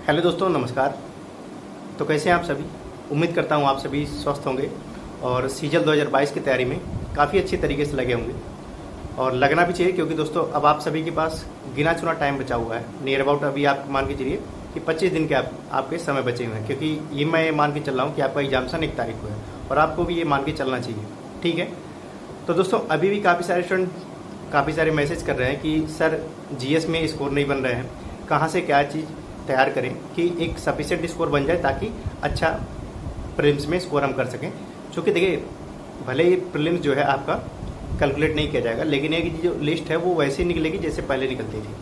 Hello दोस्तों, नमस्कार। तो कैसे हैं आप सभी? उम्मीद करता हूं आप सभी स्वस्थ होंगे और सीजल 2022 की तैयारी में काफ़ी अच्छी तरीके से लगे होंगे और लगना भी चाहिए, क्योंकि दोस्तों अब आप सभी के पास गिना चुना टाइम बचा हुआ है। नियर अबाउट अभी आप मान के चलिए कि 25 दिन के आपके समय बचे हुए हैं, क्योंकि ये मैं मान के चल रहा हूँ कि आपका एग्जाम्सन 1 तारीख को है और आपको भी ये मान के चलना चाहिए। ठीक है, तो दोस्तों अभी भी काफ़ी सारे स्टूडेंट काफ़ी सारे मैसेज कर रहे हैं कि सर जीएस में स्कोर नहीं बन रहे हैं, कहाँ से क्या चीज़ तैयार करें कि एक सफिशिएंट स्कोर बन जाए ताकि अच्छा प्रीलिम्स में स्कोर हम कर सकें। क्योंकि देखिए, भले ही प्रीलिम्स जो है आपका कैलकुलेट नहीं किया जाएगा, लेकिन ये जो लिस्ट है वो वैसे ही निकलेगी जैसे पहले निकलती थी।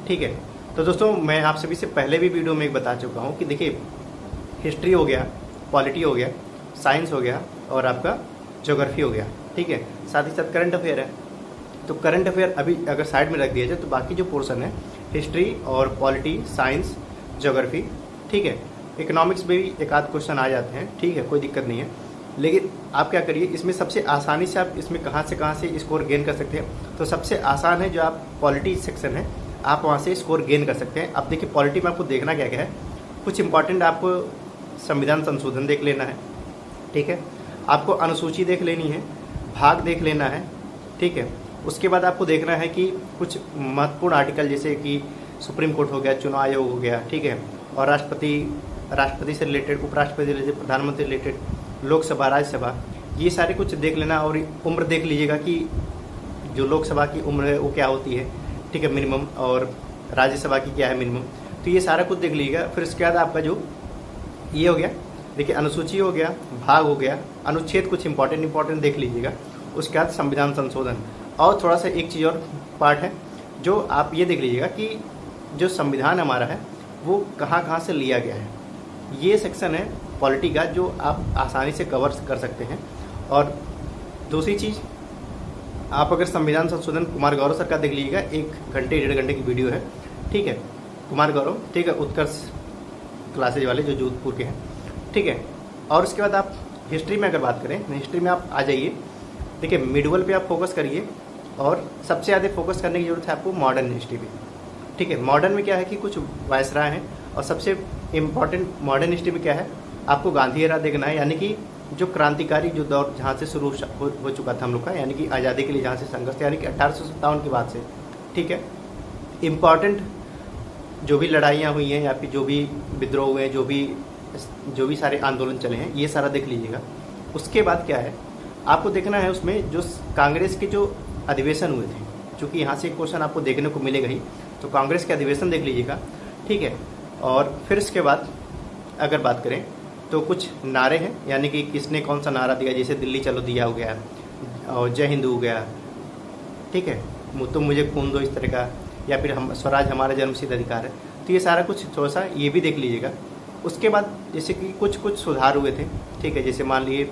ठीक है, तो दोस्तों मैं आप सभी से पहले भी वीडियो में एक बता चुका हूँ कि देखिए, हिस्ट्री हो गया, पॉलिटी हो गया, साइंस हो गया और आपका ज्योग्राफी हो गया। ठीक है, साथ ही साथ करंट अफेयर है। तो करंट अफेयर अभी अगर साइड में रख दिया जाए तो बाकी जो पोर्शन है हिस्ट्री और पॉलिटी, साइंस, ज्योग्राफी, ठीक है, इकोनॉमिक्स में भी एक आध क्वेश्चन आ जाते हैं। ठीक है, कोई दिक्कत नहीं है, लेकिन आप क्या करिए, इसमें सबसे आसानी से आप इसमें कहाँ से स्कोर गेन कर सकते हैं। तो सबसे आसान है जो आप पॉलिटी सेक्शन है, आप वहाँ से स्कोर गेन कर सकते हैं। अब देखिए, पॉलिटी में आपको देखना क्या क्या है। कुछ इंपॉर्टेंट आपको संविधान संशोधन देख लेना है। ठीक है, आपको अनुसूची देख लेनी है, भाग देख लेना है। ठीक है, उसके बाद आपको देखना है कि कुछ महत्वपूर्ण आर्टिकल जैसे कि सुप्रीम कोर्ट हो गया, चुनाव आयोग हो गया, ठीक है, और राष्ट्रपति से रिलेटेड, उपराष्ट्रपति से रिलेटेड, प्रधानमंत्री रिलेटेड, लोकसभा, राज्यसभा, ये सारे कुछ देख लेना। और उम्र देख लीजिएगा कि जो लोकसभा की उम्र है वो क्या होती है, ठीक है, मिनिमम, और राज्यसभा की क्या है मिनिमम। तो ये सारा कुछ देख लीजिएगा। फिर उसके बाद आपका जो ये हो गया, देखिए, अनुसूची हो गया, भाग हो गया, अनुच्छेद कुछ इंपॉर्टेंट देख लीजिएगा। उसके बाद संविधान संशोधन, और थोड़ा सा एक चीज़ और पार्ट है जो आप ये देख लीजिएगा कि जो संविधान हमारा है वो कहाँ से लिया गया है। ये सेक्शन है पॉलिटी का जो आप आसानी से कवर कर सकते हैं। और दूसरी चीज़, आप अगर संविधान संशोधन कुमार गौरव सर का देख लीजिएगा, 1 घंटे 1.5 घंटे की वीडियो है। ठीक है, कुमार गौरव, ठीक है, उत्कर्ष क्लासेज वाले जो जोधपुर के हैं। ठीक है, और उसके बाद आप हिस्ट्री में अगर बात करें, हिस्ट्री में आप आ जाइए। देखिए, मिडवल पे आप फोकस करिए और सबसे ज़्यादा फोकस करने की जरूरत है आपको मॉडर्न हिस्ट्री पे। ठीक है, मॉडर्न में क्या है कि कुछ वायसराय हैं, और सबसे इम्पॉर्टेंट मॉडर्न हिस्ट्री में क्या है, आपको गांधी एरा देखना है, यानी कि जो क्रांतिकारी जो दौर जहाँ से शुरू हो चुका था हम लोग का, यानी कि आज़ादी के लिए जहाँ से संघर्ष, यानी कि 1857 के बाद से। ठीक है, इम्पॉर्टेंट जो भी लड़ाइयाँ हुई हैं या फिर जो भी विद्रोह हुए हैं, जो भी सारे आंदोलन चले हैं, ये सारा देख लीजिएगा। उसके बाद क्या है, आपको देखना है उसमें जो कांग्रेस के जो अधिवेशन हुए थे, चूँकि यहाँ से एक क्वेश्चन आपको देखने को मिलेगा ही, तो कांग्रेस के अधिवेशन देख लीजिएगा। ठीक है, और फिर इसके बाद अगर बात करें तो कुछ नारे हैं, यानी कि किसने कौन सा नारा दिया, जैसे दिल्ली चलो दिया हो गया, और जय हिंद हो गया, ठीक है, तुम मुझे खून दो, इस तरह का, या फिर हम स्वराज हमारा जन्मसिद्ध अधिकार है। तो ये सारा कुछ थोड़ा सा ये भी देख लीजिएगा। उसके बाद जैसे कि कुछ सुधार हुए थे। ठीक है, जैसे मान लीजिए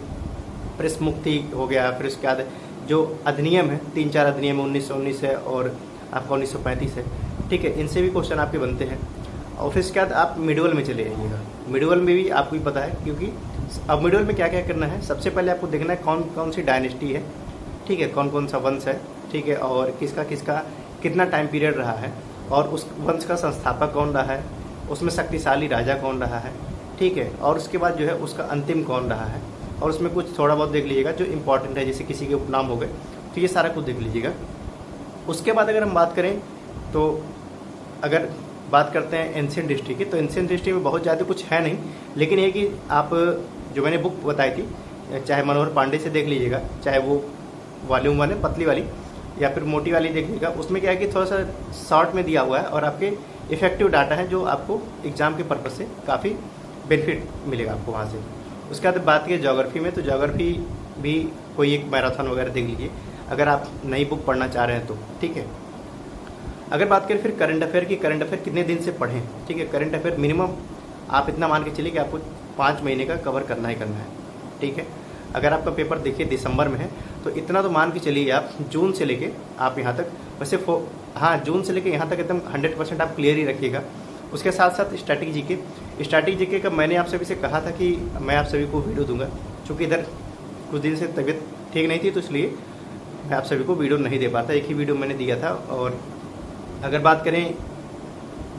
प्रेस मुक्ति हो गया, फिर उसके बाद जो अधिनियम है, 3-4 अधिनियम 1919 है और आपका 1935 है। ठीक है, इनसे भी क्वेश्चन आपके बनते हैं। और फिर इसके बाद आप मिडवल में चले जाइएगा। मिडवल में भी आपको ही पता है, क्योंकि अब मिडवल में क्या क्या करना है, सबसे पहले आपको देखना है कौन कौन सी डायनेस्टी है। ठीक है, कौन कौन सा वंश है, ठीक है, और किसका किसका कितना टाइम पीरियड रहा है, और उस वंश का संस्थापक कौन रहा है, उसमें शक्तिशाली राजा कौन रहा है। ठीक है, और उसके बाद जो है उसका अंतिम कौन रहा है, और उसमें कुछ थोड़ा बहुत देख लीजिएगा जो इंपॉर्टेंट है, जैसे किसी के उपनाम हो गए, तो ये सारा कुछ देख लीजिएगा। उसके बाद अगर हम बात करें तो अगर बात करते हैं एंशिएंट हिस्ट्री की, तो एंशिएंट हिस्ट्री में बहुत ज़्यादा कुछ है नहीं, लेकिन ये कि आप जो मैंने बुक बताई थी, चाहे मनोहर पांडे से देख लीजिएगा, चाहे वो वॉल्यूम 1 है पतली वाली, या फिर मोटी वाली देख लीजिएगा। उसमें क्या है कि थोड़ा सा शॉर्ट में दिया हुआ है और आपके इफेक्टिव डाटा है, जो आपको एग्ज़ाम के पर्पज़ से काफ़ी बेनिफिट मिलेगा आपको वहाँ से। उसके बाद बात की ज्योग्राफी में, तो ज्योग्राफी भी कोई एक मैराथन वगैरह देख लीजिए अगर आप नई बुक पढ़ना चाह रहे हैं तो। ठीक है, अगर बात करें फिर करंट अफेयर की, करंट अफेयर कितने दिन से पढ़ें। ठीक है, करंट अफेयर मिनिमम आप इतना मान के चलिए कि आपको 5 महीने का कवर करना ही करना है। ठीक है, अगर आपका पेपर देखिए दिसंबर में है तो इतना तो मान के चलिए आप जून से लेके आप यहाँ तक, वैसे हाँ, जून से लेके यहाँ तक एकदम 100% आप क्लियर ही रखिएगा। उसके साथ साथ स्टैटिक जीके का मैंने आप सभी से कहा था कि मैं आप सभी को वीडियो दूंगा, क्योंकि इधर कुछ दिन से तबीयत ठीक नहीं थी, तो इसलिए मैं आप सभी को वीडियो नहीं दे पाता। एक ही वीडियो मैंने दिया था। और अगर बात करें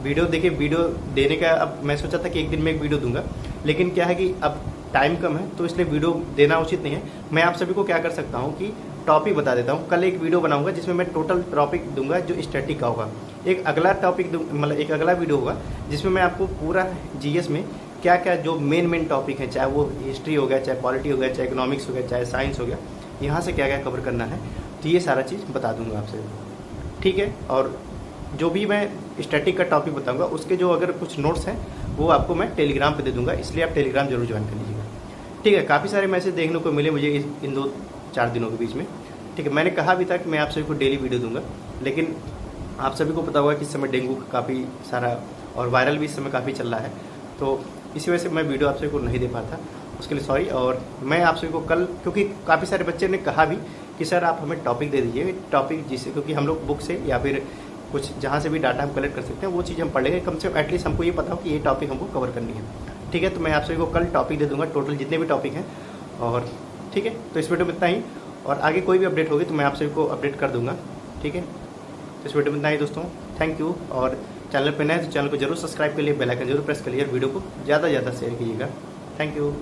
वीडियो देखिए, वीडियो देने का अब मैं सोचा था कि एक दिन में एक वीडियो दूंगा, लेकिन क्या है कि अब टाइम कम है तो इसलिए वीडियो देना उचित नहीं है। मैं आप सभी को क्या कर सकता हूँ कि टॉपिक बता देता हूँ। कल एक वीडियो बनाऊंगा जिसमें मैं टोटल टॉपिक दूंगा जो स्टैटिक का होगा। एक अगला टॉपिक मतलब एक अगला वीडियो होगा जिसमें मैं आपको पूरा जीएस में क्या क्या जो मेन टॉपिक है, चाहे वो हिस्ट्री हो गया, चाहे पॉलिटी हो गया, चाहे इकोनॉमिक्स हो गया, चाहे साइंस हो गया, यहाँ से क्या क्या कवर करना है, तो ये सारा चीज़ बता दूंगा आपसे, ठीक है। और जो भी मैं स्टैटिक का टॉपिक बताऊंगा उसके जो अगर कुछ नोट्स हैं वो आपको मैं टेलीग्राम पे दे दूंगा, इसलिए आप टेलीग्राम जरूर ज्वाइन कर लीजिएगा, ठीक है। काफ़ी सारे मैसेज देखने को मिले मुझे इन 2-4 दिनों के बीच में, ठीक है। मैंने कहा भी था कि मैं आप सभी को डेली वीडियो दूंगा, लेकिन आप सभी को पता होगा कि इस समय डेंगू का काफ़ी सारा और वायरल भी इस समय काफ़ी चल रहा है, तो इसी वजह से मैं वीडियो आप सभी को नहीं दे पाता, उसके लिए सॉरी। और मैं आप सभी को कल, क्योंकि काफ़ी सारे बच्चे ने कहा भी कि सर आप हमें टॉपिक दे दीजिए, टॉपिक जिससे, क्योंकि हम लोग बुक से या फिर कुछ जहाँ से भी डाटा हम कलेक्ट कर सकते हैं वो चीज़ हम पढ़ लेंगे, कम से कम एटलीस्ट हमको ये पता हो कि ये टॉपिक हमको कवर करनी है, ठीक है। तो मैं आप सभी को कल टॉपिक दे दूंगा, टोटल जितने भी टॉपिक हैं, और ठीक है। तो इस वीडियो में इतना ही, और आगे कोई भी अपडेट होगी तो मैं आप सभी को अपडेट कर दूंगा, ठीक है। तो इस वीडियो में इतना ही दोस्तों, थैंक यू। और चैनल पर नए तो चैनल को जरूर सब्सक्राइब कर लिए, बेल आइकन जरूर प्रेस कर लिए, वीडियो को ज़्यादा से ज़्यादा शेयर कीजिएगा, थैंक यू।